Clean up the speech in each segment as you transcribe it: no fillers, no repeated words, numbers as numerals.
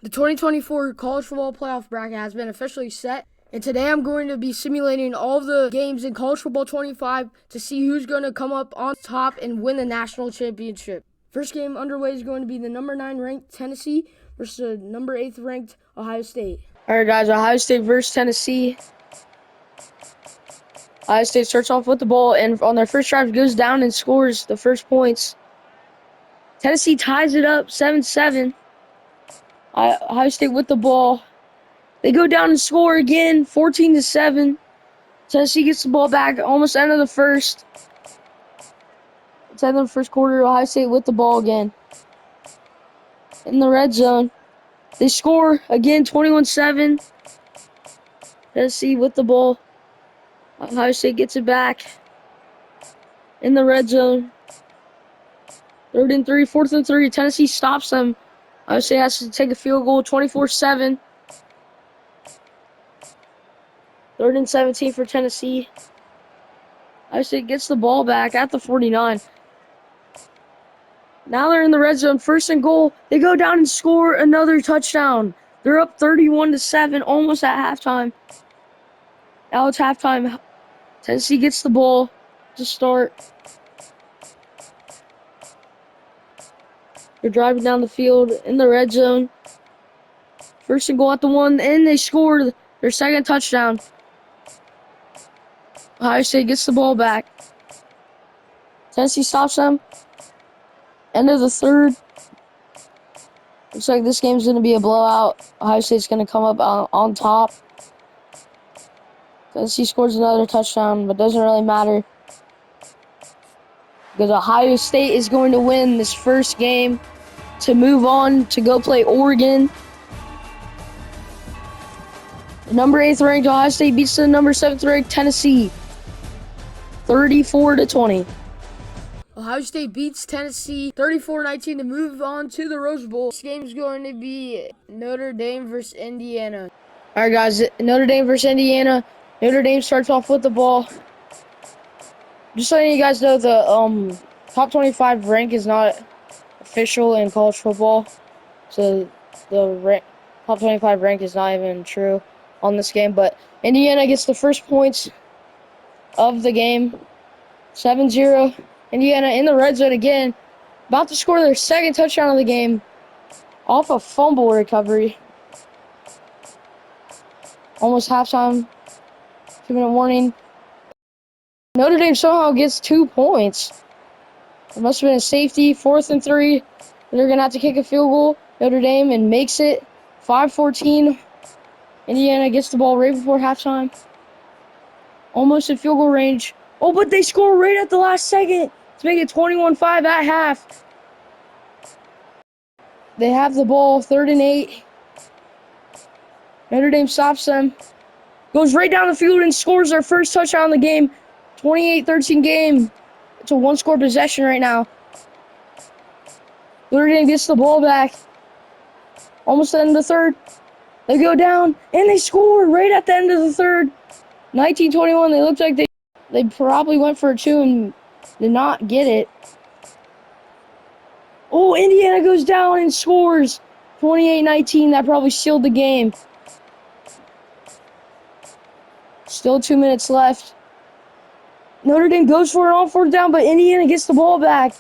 The 2024 college football playoff bracket has been officially set, and today I'm going to be simulating all of the games in college football 25 to see who's going to come up on top and win the national championship. First game underway is going to be the number 9 ranked Tennessee versus the number 8 ranked Ohio State. All right, guys, Ohio State versus Tennessee. Ohio State starts off with the ball, and on their first drive goes down and scores the first points. Tennessee ties it up 7-7. Ohio State with the ball. They go down and score again, 14-7. Tennessee gets the ball back almost end of the first. It's end of the first quarter. Ohio State with the ball again. In the red zone. They score again, 21-7. Tennessee with the ball. Ohio State gets it back. In the red zone. 3rd and 3, 4th and 3. Tennessee stops them. Ohio State has to take a field goal, 24-7. 3rd and 17 for Tennessee. Ohio State gets the ball back at the 49. Now they're in the red zone, 1st and goal. They go down and score another touchdown. They're up 31-7, almost at halftime. Now it's halftime. Tennessee gets the ball to start. They're driving down the field in the red zone. 1st and goal at the 1, and they scored their second touchdown. Ohio State gets the ball back. Tennessee stops them. End of the 3rd. Looks like this game's going to be a blowout. Ohio State's going to come up on top. Tennessee scores another touchdown, but doesn't really matter, because Ohio State is going to win this first game to move on to go play Oregon. The number 8th ranked Ohio State beats the number 7th ranked Tennessee 34-20. Ohio State beats Tennessee 34-19 to move on to the Rose Bowl. This game is going to be Notre Dame versus Indiana. All right, guys, Notre Dame versus Indiana. Notre Dame starts off with the ball. Just letting you guys know, the top 25 rank is not official in college football, so the top 25 rank is not even true on this game. But Indiana gets the first points of the game, 7-0. Indiana in the red zone again, about to score their second touchdown of the game off a fumble recovery. Almost halftime. 2-minute warning. Notre Dame somehow gets 2 points. It must have been a safety. 4th and 3. They're going to have to kick a field goal. Notre Dame, and makes it 5-14. Indiana gets the ball right before halftime. Almost in field goal range. Oh, but they score right at the last second to make it 21-5 at half. They have the ball, 3rd and 8. Notre Dame stops them. Goes right down the field and scores their first touchdown of the game. 28-13 game. It's a 1-score possession right now. Notre Dame gets the ball back. Almost the end of the 3rd. They go down, and they score right at the end of the 3rd. 19-21. They looked like they probably went for a 2 and did not get it. Oh, Indiana goes down and scores. 28-19. That probably sealed the game. Still 2 minutes left. Notre Dame goes for it on 4th down, but Indiana gets the ball back.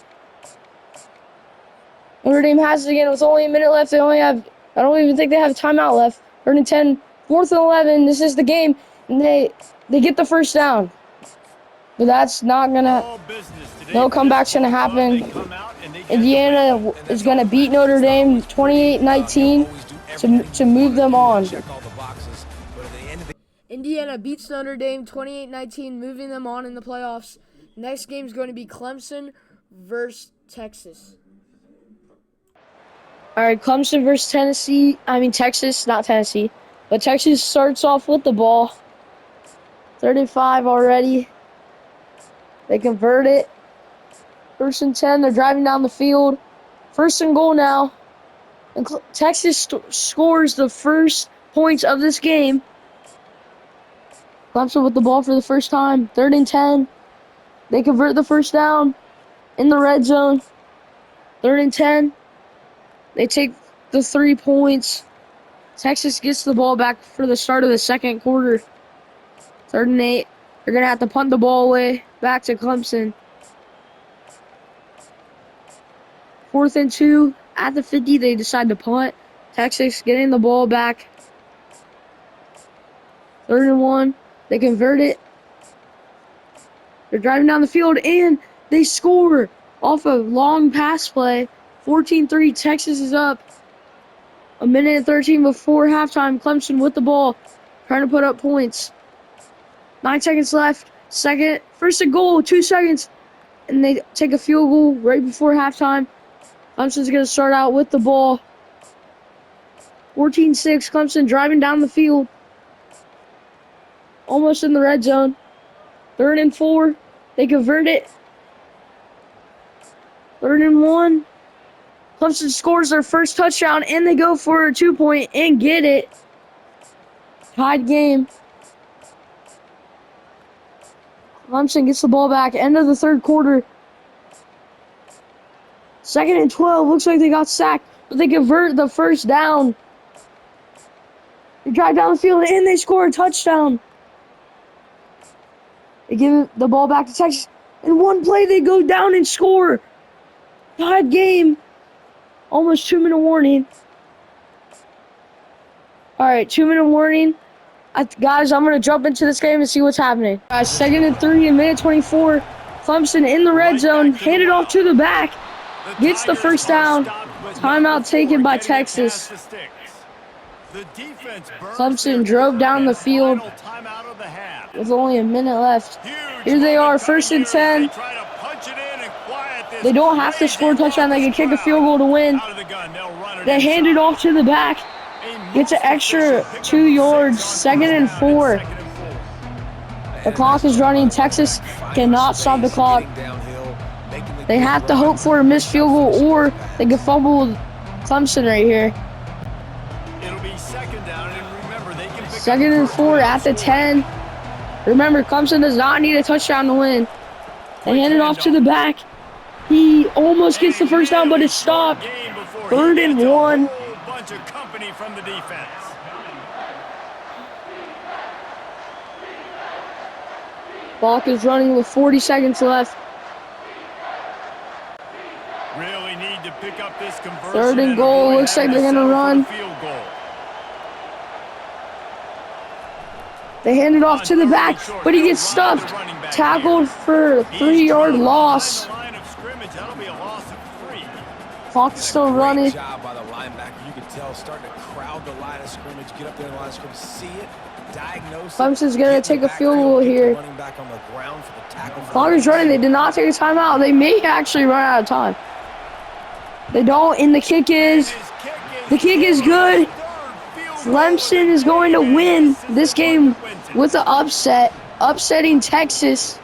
Notre Dame has it again with only a minute left. They only have, I don't even think they have a timeout left. 3rd and 10, 4th and 11. This is the game, and they get the first down. But that's not gonna. No comeback's gonna happen. Indiana is gonna beat Notre Dame 28-19 to move them on. Indiana beats Notre Dame 28-19, moving them on in the playoffs. Next game is going to be Clemson versus Texas. All right, Clemson versus Texas, not Tennessee. But Texas starts off with the ball. 35 already. They convert it. 1st and 10, they're driving down the field. 1st and goal now. And Texas scores the first points of this game. Clemson with the ball for the first time. 3rd and 10. They convert the 1st down in the red zone. 3rd and 10. They take the 3 points. Texas gets the ball back for the start of the second quarter. 3rd and 8. They're going to have to punt the ball away back to Clemson. 4th and 2. At the 50, they decide to punt. Texas getting the ball back. 3rd and 1. They convert it. They're driving down the field, and they score off a long pass play. 14-3. Texas is up. 1:13 before halftime. Clemson with the ball, trying to put up points. 9 seconds left. First and goal, 2 seconds. And they take a field goal right before halftime. Clemson's going to start out with the ball. 14-6. Clemson driving down the field. Almost in the red zone. 3rd and 4. They convert it. 3rd and 1. Clemson scores their first touchdown, and they go for a 2-point and get it. Tied game. Clemson gets the ball back. End of the 3rd quarter. 2nd and 12. Looks like they got sacked, but they convert the first down. They drive down the field, and they score a touchdown. They give the ball back to Texas. In one play, they go down and score. Tied game. Almost 2-minute warning. All right, 2-minute warning. Guys, I'm going to jump into this game and see what's happening. Guys, 2nd and 3 in minute 24. Clemson in the red zone. Handed off to the back. Gets the first down. Timeout taken by Texas. Clemson drove down the field with only a minute left. Here they are, 1st and 10. They don't have to score a touchdown. They can kick a field goal to win. They hand it off to the back. Gets an extra 2 yards. 2nd and 4. The clock is running. Texas cannot stop the clock. They have to hope for a missed field goal, or they can fumble Clemson right here. 2nd and 4 at the 10. Remember, Clemson does not need a touchdown to win. They hand it off to the back. He almost gets the first down, but it's stopped. 3rd and 1. Clock is running with 40 seconds left. Really need to pick up this conversion. 3rd and goal. Looks like they're going to run. They hand it off to the back, but he gets stuffed. Tackled for a 3-yard loss. Clock is still running. Great job by the linebacker. You can tell starting to crowd the line of scrimmage, get up there in the line of scrimmage, see it, diagnose it. Clemson's going to take a field goal here. Clock is running. They did not take a timeout. They may actually run out of time. They don't, and the kick is good. Clemson is going to win this game with an upset, upsetting Texas.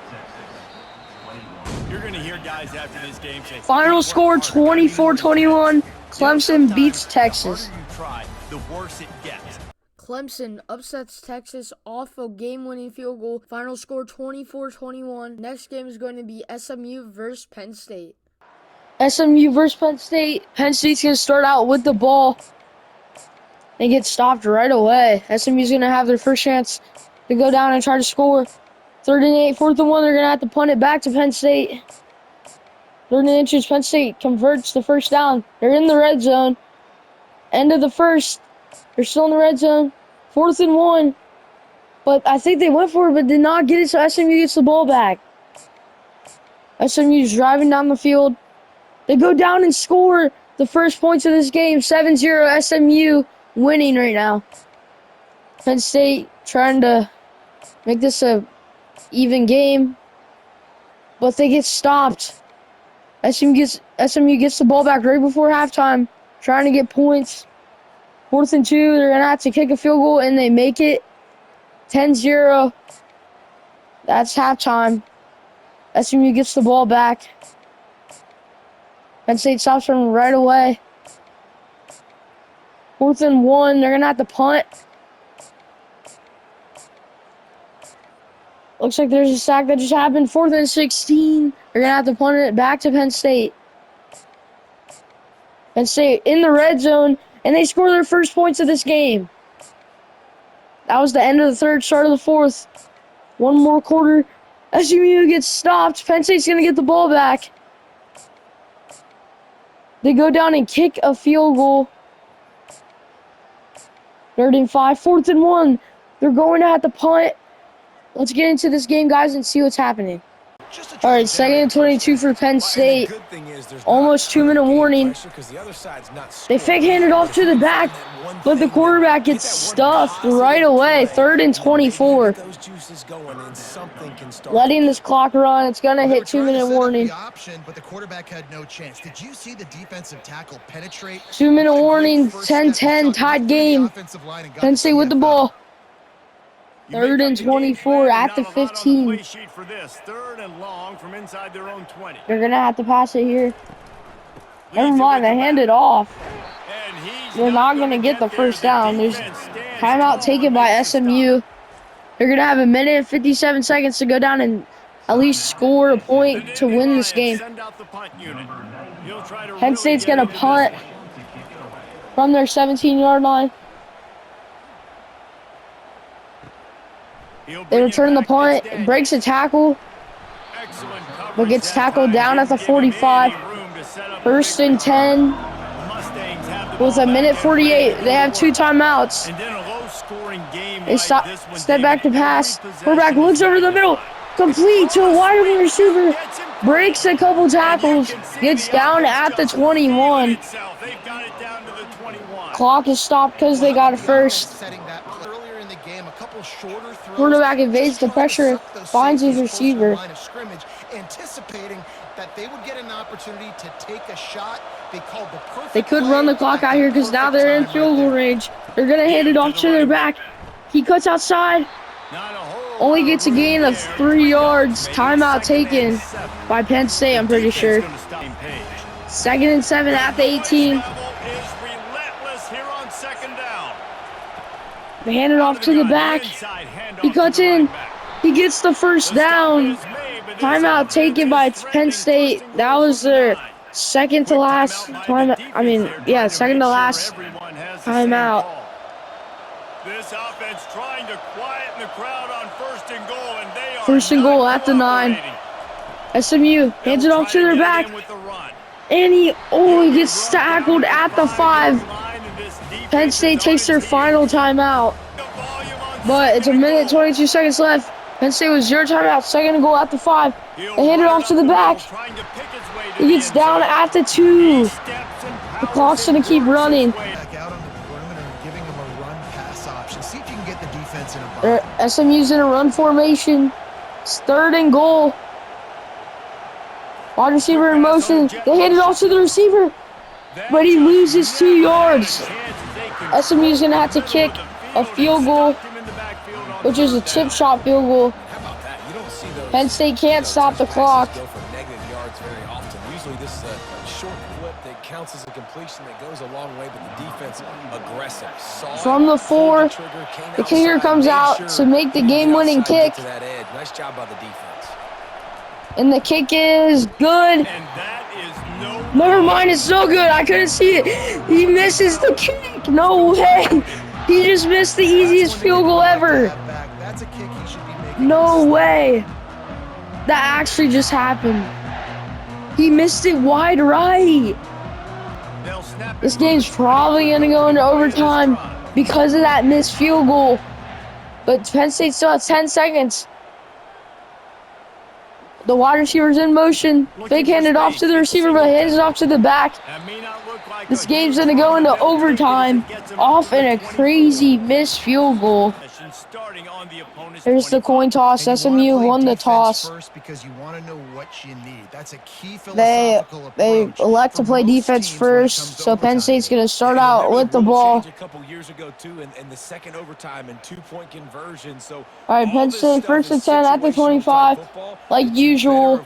You're going to hear guys after this game say, Final score 24-21. Clemson beats Texas. The worse it gets. Clemson upsets Texas off a game-winning field goal. Final score 24-21. Next game is going to be SMU versus Penn State. SMU versus Penn State. Penn State's going to start out with the ball. They get stopped right away. SMU's going to have their first chance to go down and try to score. 3rd and 8, 4th and 1. They're going to have to punt it back to Penn State. 3rd and inches. Penn State converts the first down. They're in the red zone. End of the first. They're still in the red zone. 4th and 1. But I think they went for it, but did not get it, so SMU gets the ball back. SMU's driving down the field. They go down and score the first points of this game. 7-0 SMU winning right now. Penn State trying to make this a even game, but they get stopped. SMU gets the ball back right before halftime, trying to get points. 4th and 2, they're going to have to kick a field goal, and they make it. 10-0. That's halftime. SMU gets the ball back. Penn State stops them right away. 4th and 1, they're going to have to punt. Looks like there's a sack that just happened. 4th and 16, they're going to have to punt it back to Penn State. Penn State in the red zone. And they score their first points of this game. That was the end of the third, start of the fourth. One more quarter. SMU gets stopped. Penn State's going to get the ball back. They go down and kick a field goal. 3rd and 5, 4th and 1. They're going to have to punt. Let's get into this game, guys, and see what's happening. All right, 2nd and 22 for Penn State. Almost 2-minute warning. They fake hand it off to the back, but the quarterback gets stuffed right away. 3rd and 24. Letting this clock run. It's going to hit 2-minute warning. But the quarterback had no chance. Did you see the defensive tackle penetrate? 2-minute warning, 10-10, tied game. Penn State with the ball. 3rd and 24 at the 15. They're going to have to pass it here. Never mind, they hand it off. They're not going to get the first down. There's timeout taken by SMU. They're going to have 1 minute and 57 seconds to go down and at least score a point to win this game. Penn State's going to punt from their 17-yard line. They return the punt, breaks a tackle, but gets tackled down at the 45. 1st and 10 with 1 minute 48. They have 2 timeouts. They step back to pass. Quarterback looks over the middle, complete to a wide open receiver, breaks a couple tackles, gets down at the 21. Clock is stopped because they got it first. Quarterback evades the pressure, finds his receiver. Anticipating that they would get an opportunity to take a shot. They could run the clock out here because now they're in field goal range. They're going to hand it off to their back. He cuts outside. Only gets a gain of 3 yards. Timeout taken by Penn State, I'm pretty sure. 2nd and 7 at the 18. They hand it off to the back. He cuts in. He gets the first down. Timeout taken by Penn State. That was their second to last timeout. Second to last timeout. This offense trying to quieten the crowd on 1st and goal, and they are 1st and goal at the 9. SMU hands it off to their back. And he gets tackled at the 5. Penn State takes their final timeout. But it's 1 minute, 22 seconds left. Penn State with 0 timeouts. 2nd and goal at the 5. They hand it off to the back. He gets down at the 2. The clock's going to keep running. SMU's in a run formation. It's 3rd and goal. Wide receiver in motion. They hand it off to the receiver, but he loses 2 yards. SMU's going to have to kick a field goal, which is a chip shot field goal. Penn State can't stop the clock. Usually this is a short flip that counts as a completion that goes a long way, but the defense aggressive. From the 4, the kicker comes out to make the game-winning kick. Nice job by the defense. And the kick is good. Never mind, it's so good. I couldn't see it. He misses the kick. No way. He just missed the easiest field goal ever. No way. That actually just happened. He missed it wide right. This game's probably going to go into overtime because of that missed field goal. But Penn State still has 10 seconds. The wide receiver's in motion. Fake handed off to the receiver, but hands it off to the back. This game's going to go into overtime off in a crazy missed field goal. There's the coin toss. SMU won the toss. They elect to play defense first, so Penn State's going to start out with the ball. All right, Penn State 1st and 10 at the 25, like usual.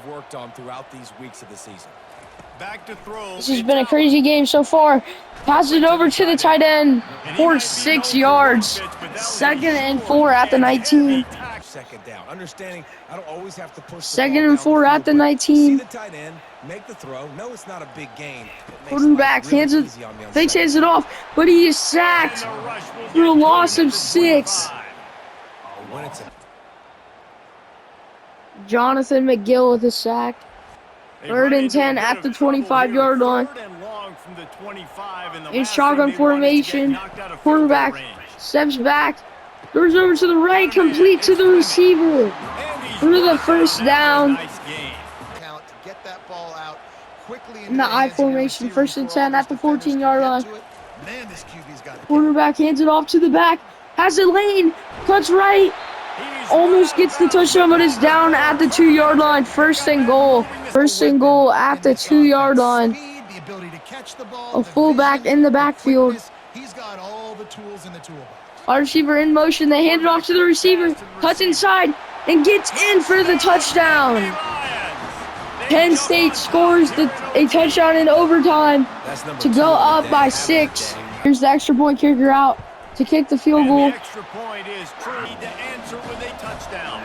This has been a crazy game so far. Pass it over to the tight end for 6 yards. 2nd and 4 at the 19. second down. Understanding I don't always have to push the Second ball and down 4 the at field, the but 19. see the tight end, make the throw. No, it's not a big gain. It makes Quarterback life really hands it, easy on me on fakes second hands it down. off, but he is And sacked the rush will for a get to loss him of at the 6. 25. When it's a Jonathan McGill with a sack. They Third run and into a 10 bit at of the trouble 25-yard here. line. Third and long from the 25, and the In last shotgun thing they want is to get formation, knocked out of field goal quarterback range. steps back, throws over to the right, Got a man, complete to it's the Fleming. receiver. And he's For the brought first down. That was a down. nice gain. Count to get that ball out quickly In into the the I hands of your formation, receiver first and before all 10 at those the defenders can 14-yard get line. to it. Man, this QB's got it. Quarterback hands it off to the back, has a lane, cuts right, He's almost run out gets of the bounds, touchdown, but but is down at the turn. 2-yard line. First and goal. First and goal at the 2-yard line. Speed, the ability to catch the ball, A the fullback vision, in the the backfield. quickness. He's got all the tools in the toolbox. Wide receiver in motion. They hand it off to the receiver. Cuts inside and gets in for the touchdown. Penn State scores a touchdown in overtime that's number to 2 go of the up day. by Having a 6. day. Here's the extra point kicker out to kick the field And goal. the extra point is true to answer with a touchdown.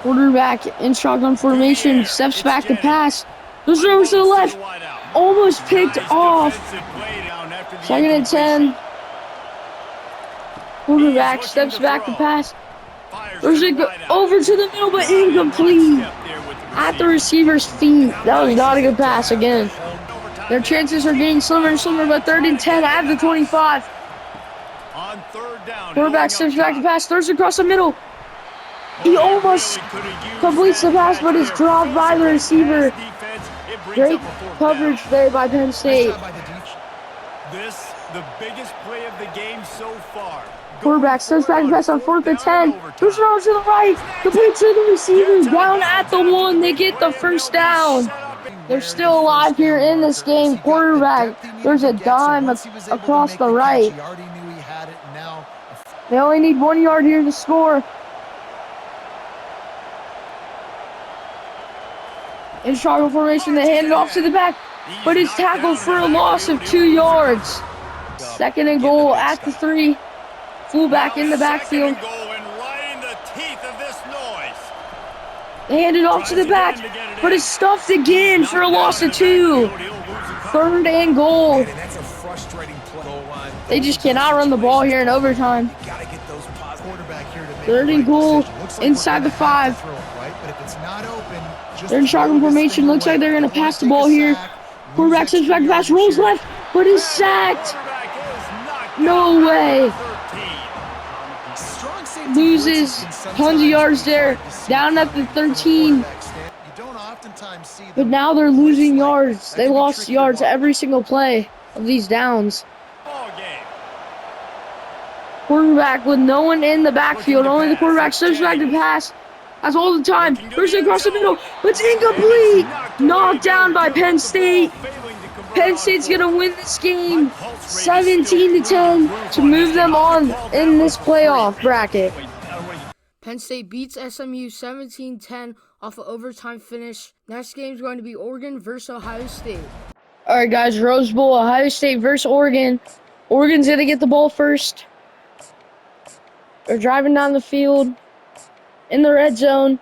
Quarterback in shotgun formation. Steps It's back to Jennings. pass. Throws it over to the left. wideout. Almost picked Nice off. defensive play down after the Second and 10. incompletion. Quarterback He's steps looking to back to throw. pass. Fires Throws to it the wideout. over to the middle, but Got in incomplete. lockstep there with the At the receiver. receiver's feet. That was not a good pass again. Their chances are getting slimmer and slimmer, but third and 10 at the 25. On third down, Quarterback going steps up back to top. pass, throws it across the middle. He They almost really could've used completes the that pass, catch but is there. dropped by the Physical receiver. pass defense, it brings Great up a fourth coverage down. there by Penn Nice State. job by the defense. This, the biggest play of the game so far. Quarterback steps back to pass on fourth and 10. Down and Throws it over to the right. Complete to the receiver. Down at the 1. They get the first down. They're still alive here in this game. Quarterback, there's a dime across the right. They only need 1 yard here to score. In shotgun formation, they hand it off to the back, but it's tackled for a loss of 2 yards. Second and goal at the 3. Fullback in the backfield. They hand it off to the back, but it's stuffed again for a loss of 2. Third and goal. And that's a frustrating play. Goal line. They just cannot run the ball here in overtime. You gotta get those positive. Quarterback here to make Third the and right goal decision. Looks like inside we're the gonna have 5. to throw it, right? But if it's not open, just They're in shotgun throw this formation. thing Looks like away. they're gonna Don't wanna pass the take a ball here. sack, lose Quarterback steps extra back to pass, yardage rolls here. left, but is sacked. No way. Strong safety Loses blitzes can sometimes tons of yards be there. hard to see Down at the from a 13. quarterback stand. You don't oftentimes see But them now they're blitz losing like yards. that. They That can be lost tricky to yards watch. every single play of these downs. Ball game. Quarterback with no one in the backfield. Only the quarterback steps back to pass. That's all the time. Throws it across the middle. It's incomplete. Knocked down by Penn State. Penn State's going to win this game 17-10 to move them on in this playoff bracket. Penn State beats SMU 17-10 off an overtime finish. Next game is going to be Oregon versus Ohio State. All right, guys, Rose Bowl, Ohio State versus Oregon. Oregon's going to get the ball first. They're driving down the field in the red zone.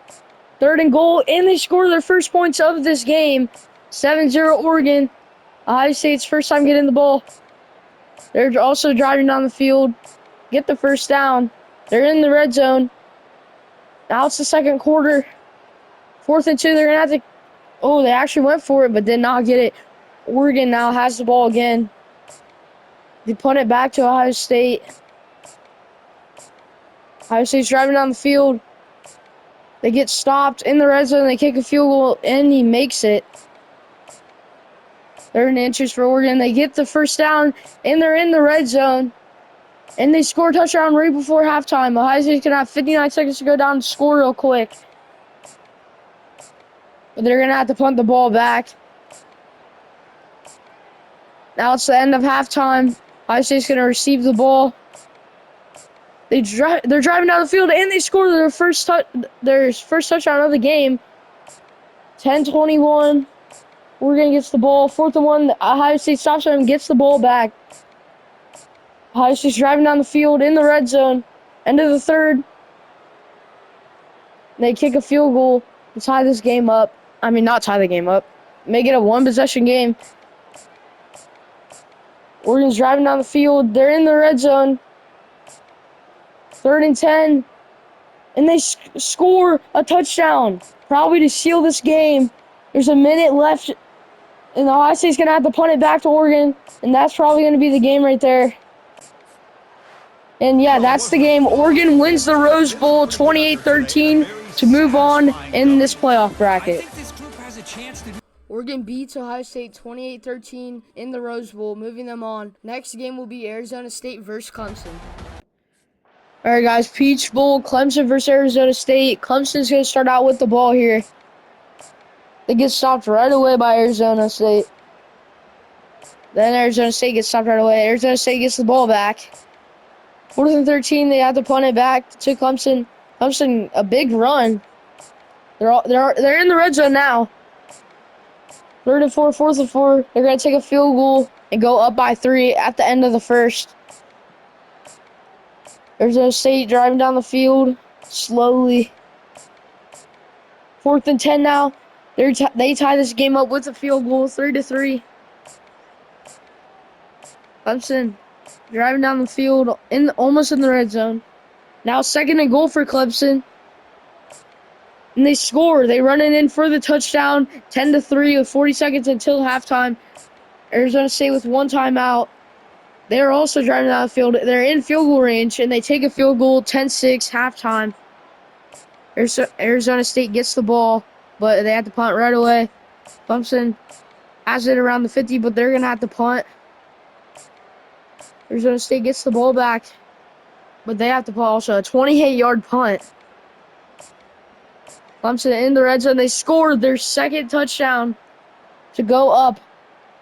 Third and goal, and they score their first points of this game. 7-0 Oregon. Ohio State's first time getting the ball. They're also driving down the field. Get the first down. They're in the red zone. Now it's the second quarter. 4th and 2, they're going to have to... Oh, they actually went for it, but did not get it. Oregon now has the ball again. They punt it back to Ohio State. Ohio State's driving down the field. They get stopped in the red zone. They kick a field goal, and he makes it. 3rd and inches for Oregon. They get the first down, and they're in the red zone. And they score a touchdown right before halftime. Ohio State's going to have 59 seconds to go down and score real quick. But they're going to have to punt the ball back. Now it's the end of halftime. Ohio State's going to receive the ball. They're driving down the field, and they score their first touchdown of the game. 10-21. Oregon gets the ball. 4th and 1. Ohio State stops them and gets the ball back. Ohio State's driving down the field in the red zone. End of the third. They kick a field goal to tie this game up. I mean, not tie the game up. Make it a one-possession game. Oregon's driving down the field. They're in the red zone. 3rd and 10. And they score a touchdown. Probably to seal this game. There's a minute left. And Ohio State's going to have to punt it back to Oregon. And that's probably going to be the game right there. And yeah, that's the game. Oregon wins the Rose Bowl 28-13 to move on in this playoff bracket. Oregon beats Ohio State 28-13 in the Rose Bowl, moving them on. Next game will be Arizona State versus Clemson. All right, guys, Peach Bowl, Clemson versus Arizona State. Clemson's going to start out with the ball here. They get stopped right away by Arizona State. Then Arizona State gets stopped right away. Arizona State gets the ball back. 4th and 13, they have to punt it back to Clemson. Clemson, a big run. They're in the red zone now. 3rd and 4, 4th and 4. They're going to take a field goal and go up by 3 at the end of the first. Arizona State driving down the field slowly. 4th and 10 now. They tie this game up with a field goal, 3-3. Clemson driving down the field, almost in the red zone. Now 2nd and goal for Clemson. And they score. They run it in for the touchdown, 10-3 with 40 seconds until halftime. Arizona State with 1 timeout. They're also driving down the field. They're in field goal range, and they take a field goal, 10-6, halftime. Arizona State gets the ball, but they have to punt right away. Clemson has it around the 50, but they're going to have to punt. Arizona State gets the ball back, but they have to punt also. A 28-yard punt. Clemson in the red zone. They scored their 2nd touchdown to go up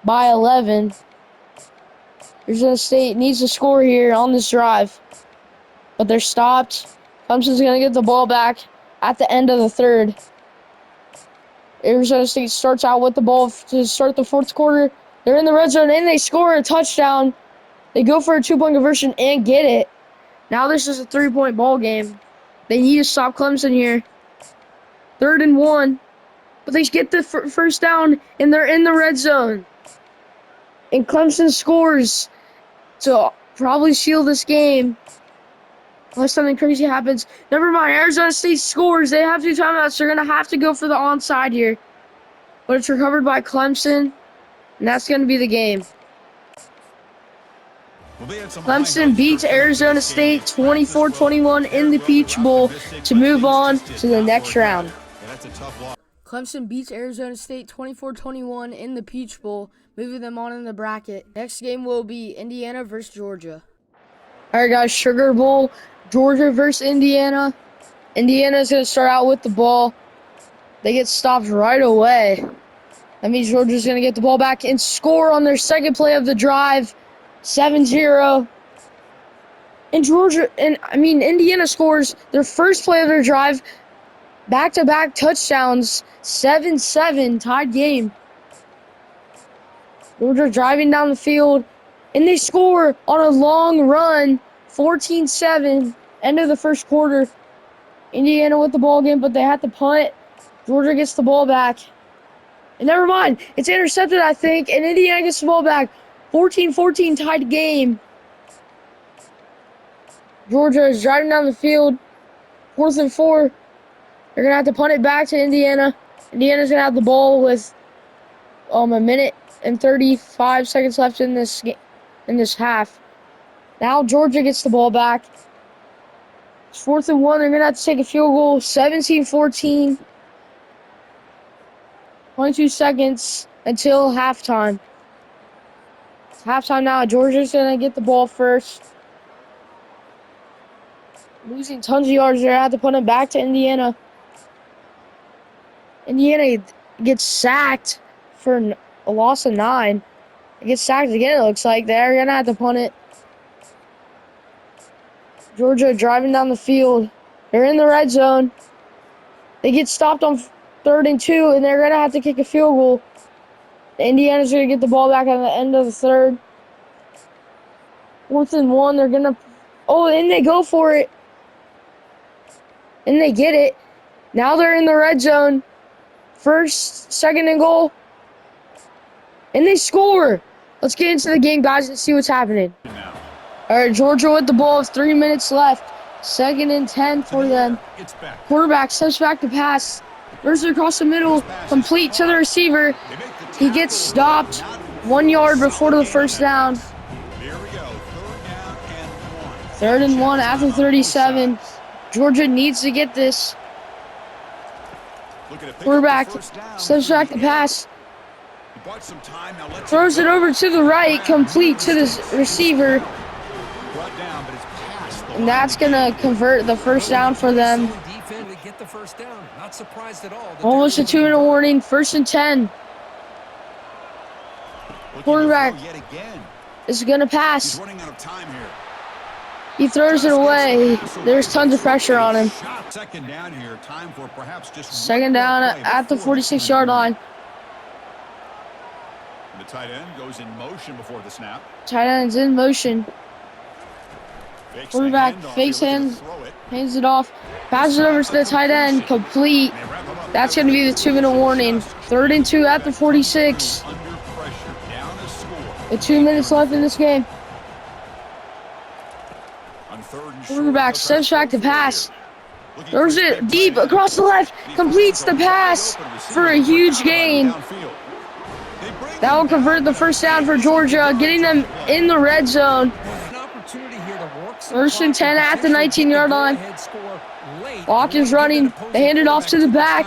by 11. Arizona State needs to score here on this drive, but they're stopped. Clemson's going to get the ball back at the end of the 3rd. Arizona State starts out with the ball to start the 4th quarter. They're in the red zone, and they score a touchdown. They go for a 2-point conversion and get it. Now this is a 3-point ball game. They need to stop Clemson here. 3rd and 1. But they get the first down, and they're in the red zone. And Clemson scores to probably seal this game. Unless something crazy happens. Never mind, Arizona State scores. They have 2 timeouts. They're going to have to go for the onside here. But it's recovered by Clemson, and that's going to be the game. Clemson beats Arizona State 24-21 in the Peach Bowl to move on to the next round. Clemson beats Arizona State 24-21 in the Peach Bowl, moving them on in the bracket. Next game will be Indiana versus Georgia. All right, guys, Sugar Bowl, Georgia versus Indiana. Indiana's going to start out with the ball. They get stopped right away. That means Georgia's going to get the ball back and score on their 2nd play of the drive. 7-0. Indiana scores their 1st play of their drive. Back-to-back touchdowns. 7-7, tied game. Georgia driving down the field. And they score on a long run. 14-7. End of the 1st quarter. Indiana with the ball again, but they had to punt. Georgia gets the ball back. And never mind. It's intercepted, I think. And Indiana gets the ball back. 14-14 tied game. Georgia is driving down the field. 4th and 4. They're going to have to punt it back to Indiana. Indiana's going to have the ball with a minute and 35 seconds left in this half. Now Georgia gets the ball back. It's 4th and 1. They're going to have to take a field goal. 17-14. 22 seconds until halftime. It's halftime now. Georgia's going to get the ball first. Losing tons of yards. They're going to have to put it back to Indiana. Indiana gets sacked for a loss of 9. It gets sacked again, it looks like. They're going to have to punt it. Georgia driving down the field. They're in the red zone. They get stopped on 3rd and 2, and they're going to have to kick a field goal. Indiana's going to get the ball back at the end of the 3rd. 4th and 1, they're going to... Oh, and they go for it. And they get it. Now they're in the red zone. First, second and goal. And they score. Let's get into the game, guys, and see what's happening. Now, All right, Georgia with the ball with 3 minutes left. 2nd and 10 for them. it's back. Quarterback steps back to pass. Throws it across the middle. Complete to the receiver. They make the He gets stopped 1 yard before the first down. Here we go. 3rd and 1 after 37. Georgia needs to get this. Quarterback steps back to pass. Throws it over to the right. Complete to the receiver. And that's going to convert the first down for them. Almost a 2-minute warning. 1st and 10. Quarterback is going to pass. He throws it away. There's tons of pressure on him. Second down here. Time for perhaps just 2nd down at the 46-yard line. The tight end goes in motion before the snap. Tight end's in motion. Quarterback fakes hands, hands it off, passes it over to the tight end, complete. That's going to be the 2-minute warning. 3rd and 2 at the 46. With 2 minutes left in this game. Quarterback steps back to pass. Throws it deep across the left. Completes the pass for a huge gain. That will convert the first down for Georgia, getting them in the red zone. 1st and 10 at the 19-yard line. Locke is running. They hand it off to the back.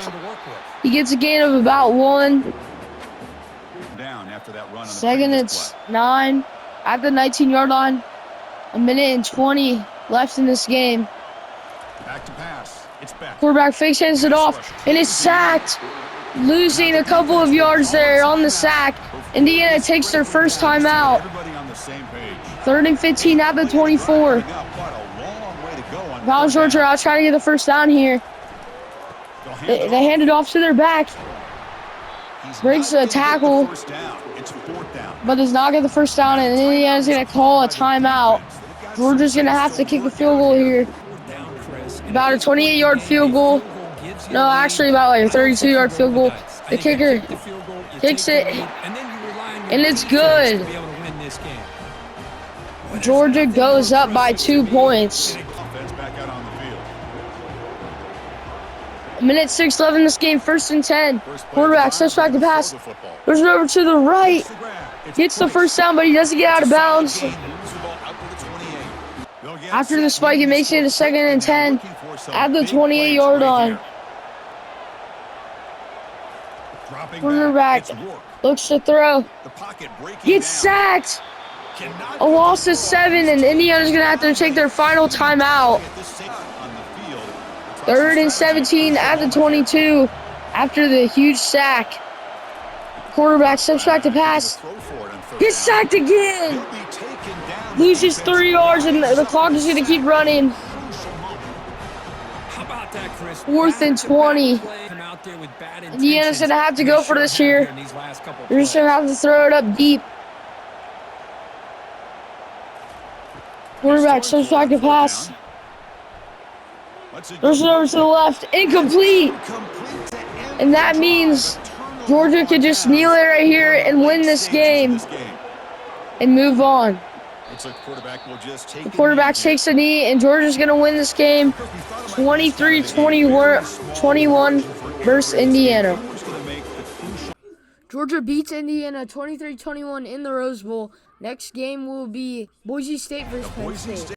He gets a gain of about 1. 2nd and 9 at the 19-yard line. 1:20 left in this game. Back to pass. It's back. Quarterback fakes, hands it off, and is sacked. Losing a couple of yards there on the sack. Indiana takes their first time out. 3rd and 15 at the 24. Val Georgia out trying to get the first down here. They hand it off to their back. Breaks a tackle, but does not get the first down, and Indiana's going to call a timeout. Georgia's going to have to kick a field goal here. About a 28-yard field goal. No, actually about like a 32-yard field goal. The kicker kicks it, and it's good. Georgia goes up by 2 points. 1:06 left in this game. 1st and 10. Quarterback steps back to pass. Throws it over to the right. Gets the first down, but he doesn't get out of bounds. After the spike, it makes it a 2nd and 10 at the 28-yard line. Quarterback looks to throw. Gets sacked. A loss of 7, and Indiana's going to have to take their final timeout. 3rd and 17 at the 22 after the huge sack. Quarterback steps back to pass. Gets sacked again. Loses 3 yards, and the clock is going to keep running. 4th and 20. Indiana's going to have to go for this here. They're just going to have to throw it up deep. Quarterback steps back to pass. Throws it over to the left. Incomplete. And that means Georgia could just kneel it right here and win this game and move on. The quarterback takes a knee, and Georgia's going to win this game 23-21 versus Indiana. Georgia beats Indiana 23-21 in the Rose Bowl. Next game will be Boise State versus Penn State.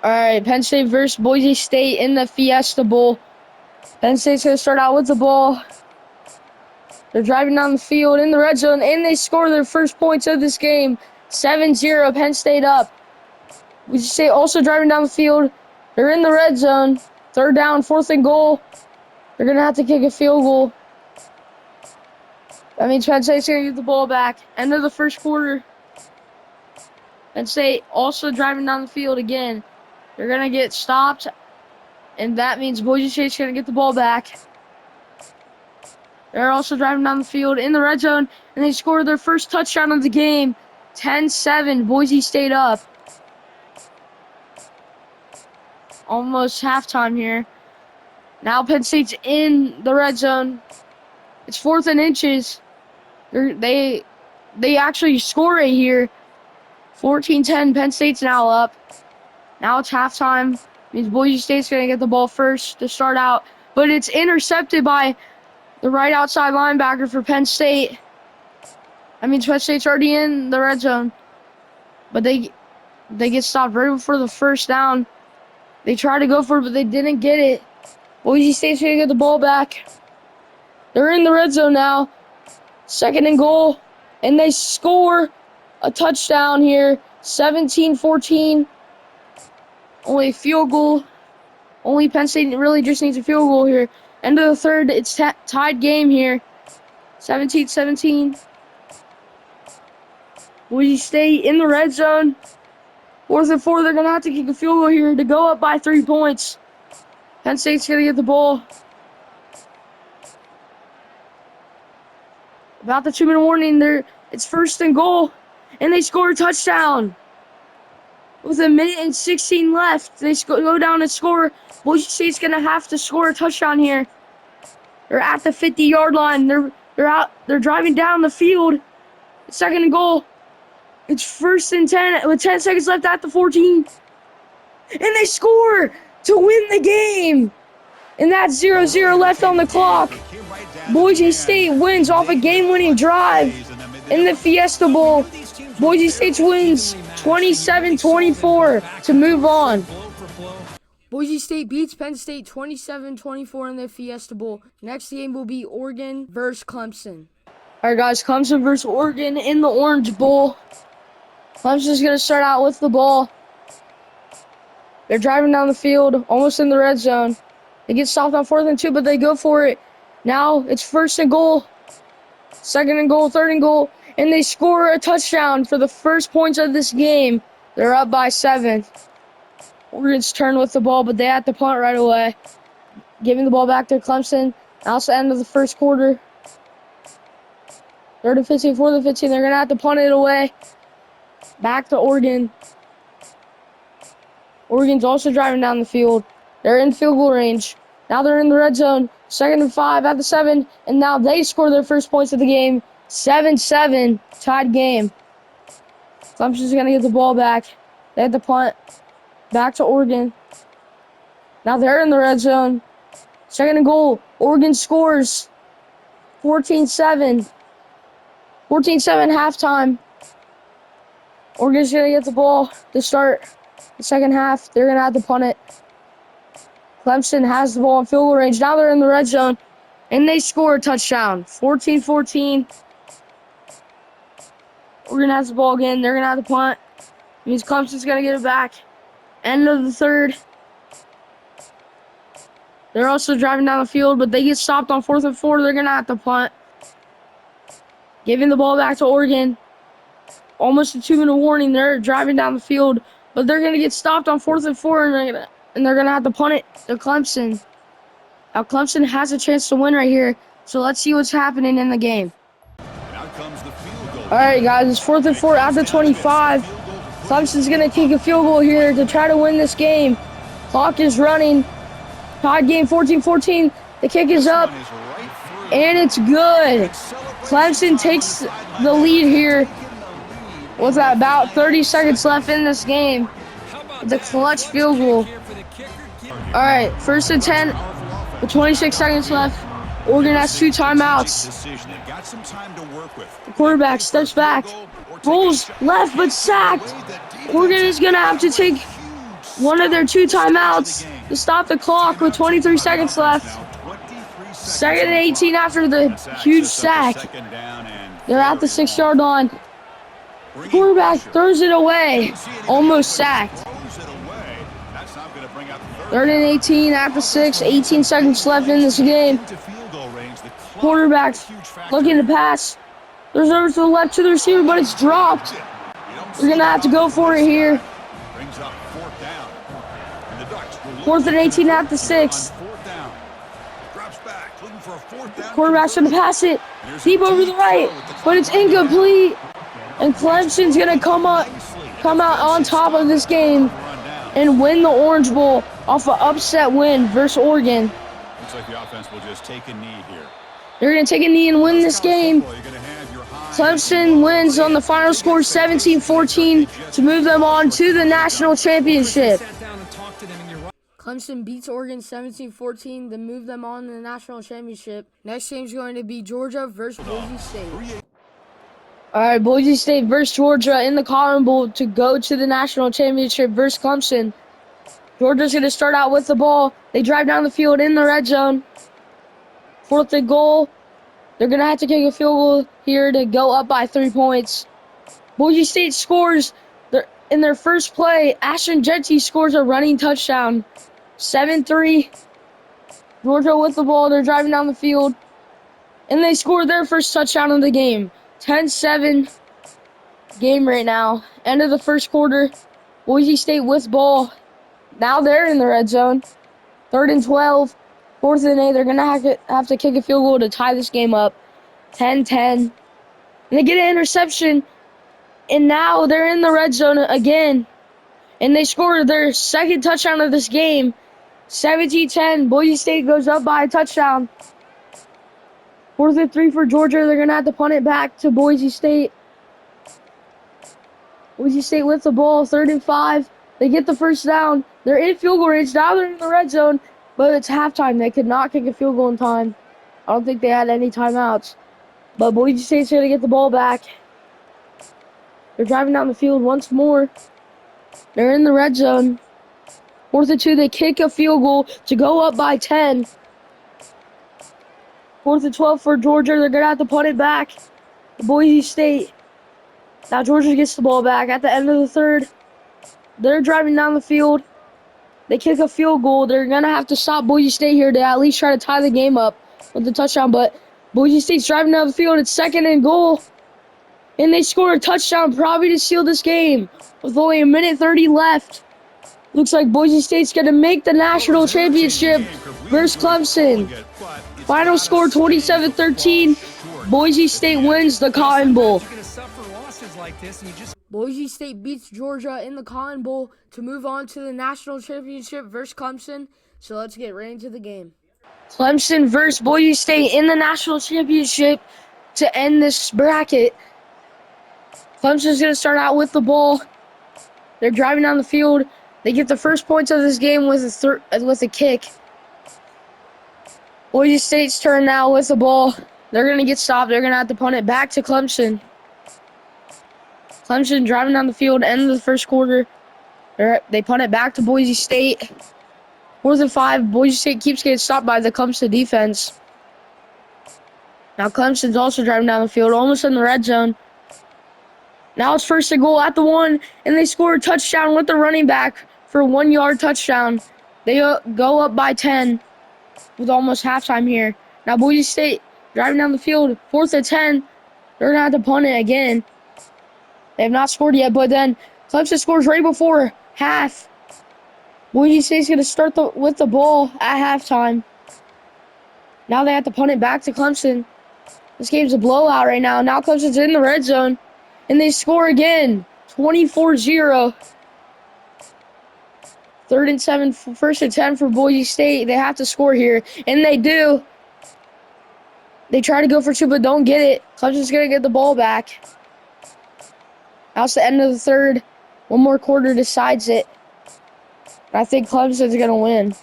All right, Penn State versus Boise State in the Fiesta Bowl. Penn State's going to start out with the ball. They're driving down the field in the red zone, and they score their first points of this game. 7-0, Penn State up. Boise State also driving down the field. They're in the red zone. 3rd down, 4th and goal. They're going to have to kick a field goal. That means Penn State's going to get the ball back. End of the first quarter. Penn State also driving down the field again. They're going to get stopped, and that means Boise State's going to get the ball back. They're also driving down the field in the red zone, and they scored their first touchdown of the game. 10-7, Boise State up. Almost halftime here. Now Penn State's in the red zone. It's 4th and inches. They actually score right here. 14-10. Penn State's now up. Now it's halftime. Means Boise State's going to get the ball first to start out. But it's intercepted by the right outside linebacker for Penn State. That means Penn State's already in the red zone. But they get stopped right before the first down. They tried to go for it, but they didn't get it. Boise State's going to get the ball back. They're in the red zone now. 2nd and goal. And they score a touchdown here. 17-14. Only a field goal. Only Penn State really just needs a field goal here. End of the third. It's tied game here. 17-17. Boise State in the red zone. 4th and 4. They're going to have to kick a field goal here to go up by 3 points. Penn State's going to get the ball. About the 2-minute warning there. It's 1st and goal. And they score a touchdown. With 1:16 left, they go down and score. Boise State's going to have to score a touchdown here. They're at the 50-yard line. They're driving down the field. 2nd and goal. It's 1st and 10 with 10 seconds left at the 14. And they score to win the game. And that's 0-0 left on the clock. Boise State wins off a game-winning drive in the Fiesta Bowl. Boise State wins 27-24 to move on. Boise State beats Penn State 27-24 in the Fiesta Bowl. Next game will be Oregon versus Clemson. All right, guys, Clemson versus Oregon in the Orange Bowl. Clemson's going to start out with the ball. They're driving down the field, almost in the red zone. They get stopped on 4th and 2, but they go for it. Now it's 1st and goal, 2nd and goal, 3rd and goal, and they score a touchdown for the first points of this game. They're up by 7. Oregon's turn with the ball, but they have to punt right away. Giving the ball back to Clemson. Now it's the end of the first quarter. 3rd and 15, 4th and 15. They're going to have to punt it away. Back to Oregon. Oregon's also driving down the field. They're in field goal range. Now they're in the red zone. 2nd and 5 at the 7. And now they score their first points of the game. 7-7. Tied game. Clemson's going to get the ball back. They had to punt. Back to Oregon. Now they're in the red zone. 2nd and goal. Oregon scores. 14-7. 14-7 halftime. Oregon's going to get the ball to start the second half. They're going to have to punt it. Clemson has the ball in field goal range. Now they're in the red zone. And they score a touchdown. 14-14. Oregon has the ball again. They're going to have to punt. It means Clemson's going to get it back. End of the third. They're also driving down the field, but they get stopped on 4th and 4. They're going to have to punt. Giving the ball back to Oregon. Almost a 2-minute warning. They're driving down the field, but they're going to get stopped on 4th and 4, and they're going to have to punt it to Clemson. Now, Clemson has a chance to win right here, so let's see what's happening in the game. All right, guys, it's 4th and 4 at the 25. Clemson's going to kick a field goal here to try to win this game. Clock is running. Tied game 14-14. The kick is up, and it's good. Clemson takes the lead here with about 30 seconds left in this game. It's a clutch field goal. All right, 1st and 10 with 26 seconds left. Oregon has 2 timeouts. The quarterback steps back, rolls left, but sacked. Oregon is going to have to take one of their 2 timeouts to stop the clock with 23 seconds left. 2nd and 18 after the huge sack. They're at the 6-yard line. Quarterback throws it away. Almost sacked. 3rd and 18 at the 6. 18 seconds left in this game. Quarterback looking to pass. There's over to the left to the receiver, but it's dropped. We're going to have to go for it here. 4th and 18 at the 6. Quarterback's going to pass it deep over the right, but it's incomplete. And Clemson's going to come out on top of this game and win the Orange Bowl off an upset win versus Oregon. Looks like the offense will just take a knee here. They're going to take a knee and win this game. Clemson wins on the final score 17-14 to move them on to the national championship. Clemson beats Oregon 17-14 to move them on to the national championship. Next game is going to be Georgia versus Boise State. All right, Boise State versus Georgia in the Cotton Bowl to go to the national championship versus Clemson. Georgia's going to start out with the ball. They drive down the field in the red zone. 4th and goal. They're going to have to kick a field goal here to go up by 3 points. Boise State scores in their first play. Ashton Jeanty scores a running touchdown. 7-3. Georgia with the ball. They're driving down the field. And they score their first touchdown of the game. 10-7 game right now. End of the first quarter. Boise State with ball. Now they're in the red zone. 3rd and 12. 4th and 8. They're going to have to kick a field goal to tie this game up. 10-10. And they get an interception. And now they're in the red zone again. And they score their second touchdown of this game. 17-10. Boise State goes up by a touchdown. 4th and 3 for Georgia. They're going to have to punt it back to Boise State. Boise State with the ball. 3rd and 5. They get the first down. They're in field goal range. Now they're in the red zone. But it's halftime. They could not kick a field goal in time. I don't think they had any timeouts. But Boise State's going to get the ball back. They're driving down the field once more. They're in the red zone. 4th and 2. They kick a field goal to go up by 10. 4th and 12 for Georgia. They're going to have to punt it back to Boise State. Now Georgia gets the ball back at the end of the third. They're driving down the field. They kick a field goal. They're going to have to stop Boise State here to at least try to tie the game up with the touchdown. But Boise State's driving down the field. It's 2nd and goal. And they score a touchdown probably to seal this game with only 1:30 left. Looks like Boise State's going to make the national championship versus Clemson. Final score 27-13. Boise State wins the Cotton Bowl. Boise State beats Georgia in the Cotton Bowl to move on to the national championship versus Clemson. So let's get right into the game. Clemson versus Boise State in the national championship to end this bracket. Clemson's going to start out with the ball. They're driving down the field. They get the first points of this game with a kick. Boise State's turn now with the ball. They're going to get stopped. They're going to have to punt it back to Clemson. Clemson driving down the field, end of the first quarter. They punt it back to Boise State. 4th and 5. Boise State keeps getting stopped by the Clemson defense. Now Clemson's also driving down the field, almost in the red zone. Now it's 1st and goal at the 1, and they score a touchdown with the running back for a 1-yard touchdown. They go up by 10 with almost halftime here. Now Boise State driving down the field, 4th and 10. They're going to have to punt it again. They have not scored yet, but then Clemson scores right before half. Boise State's going to start with the ball at halftime. Now they have to punt it back to Clemson. This game's a blowout right now. Now Clemson's in the red zone, and they score again, 24-0. 3rd and 7, 1st and 10 for Boise State. They have to score here, and they do. They try to go for 2, but don't get it. Clemson's going to get the ball back. Now it's the end of the third. One more quarter decides it. I think Clemson's going to win.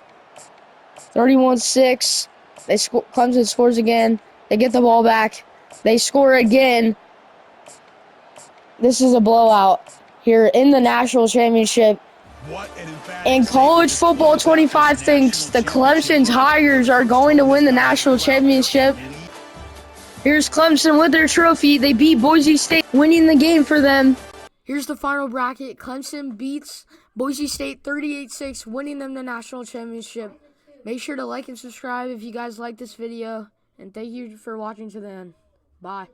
31-6. Clemson scores again. They get the ball back. They score again. This is a blowout here in the national championship. And College Football 25 thinks the Clemson Tigers are going to win the national championship. Here's Clemson with their trophy. They beat Boise State, winning the game for them. Here's the final bracket. Clemson beats Boise State 38-6, winning them the national championship. Make sure to like and subscribe if you guys like this video. And thank you for watching to the end. Bye.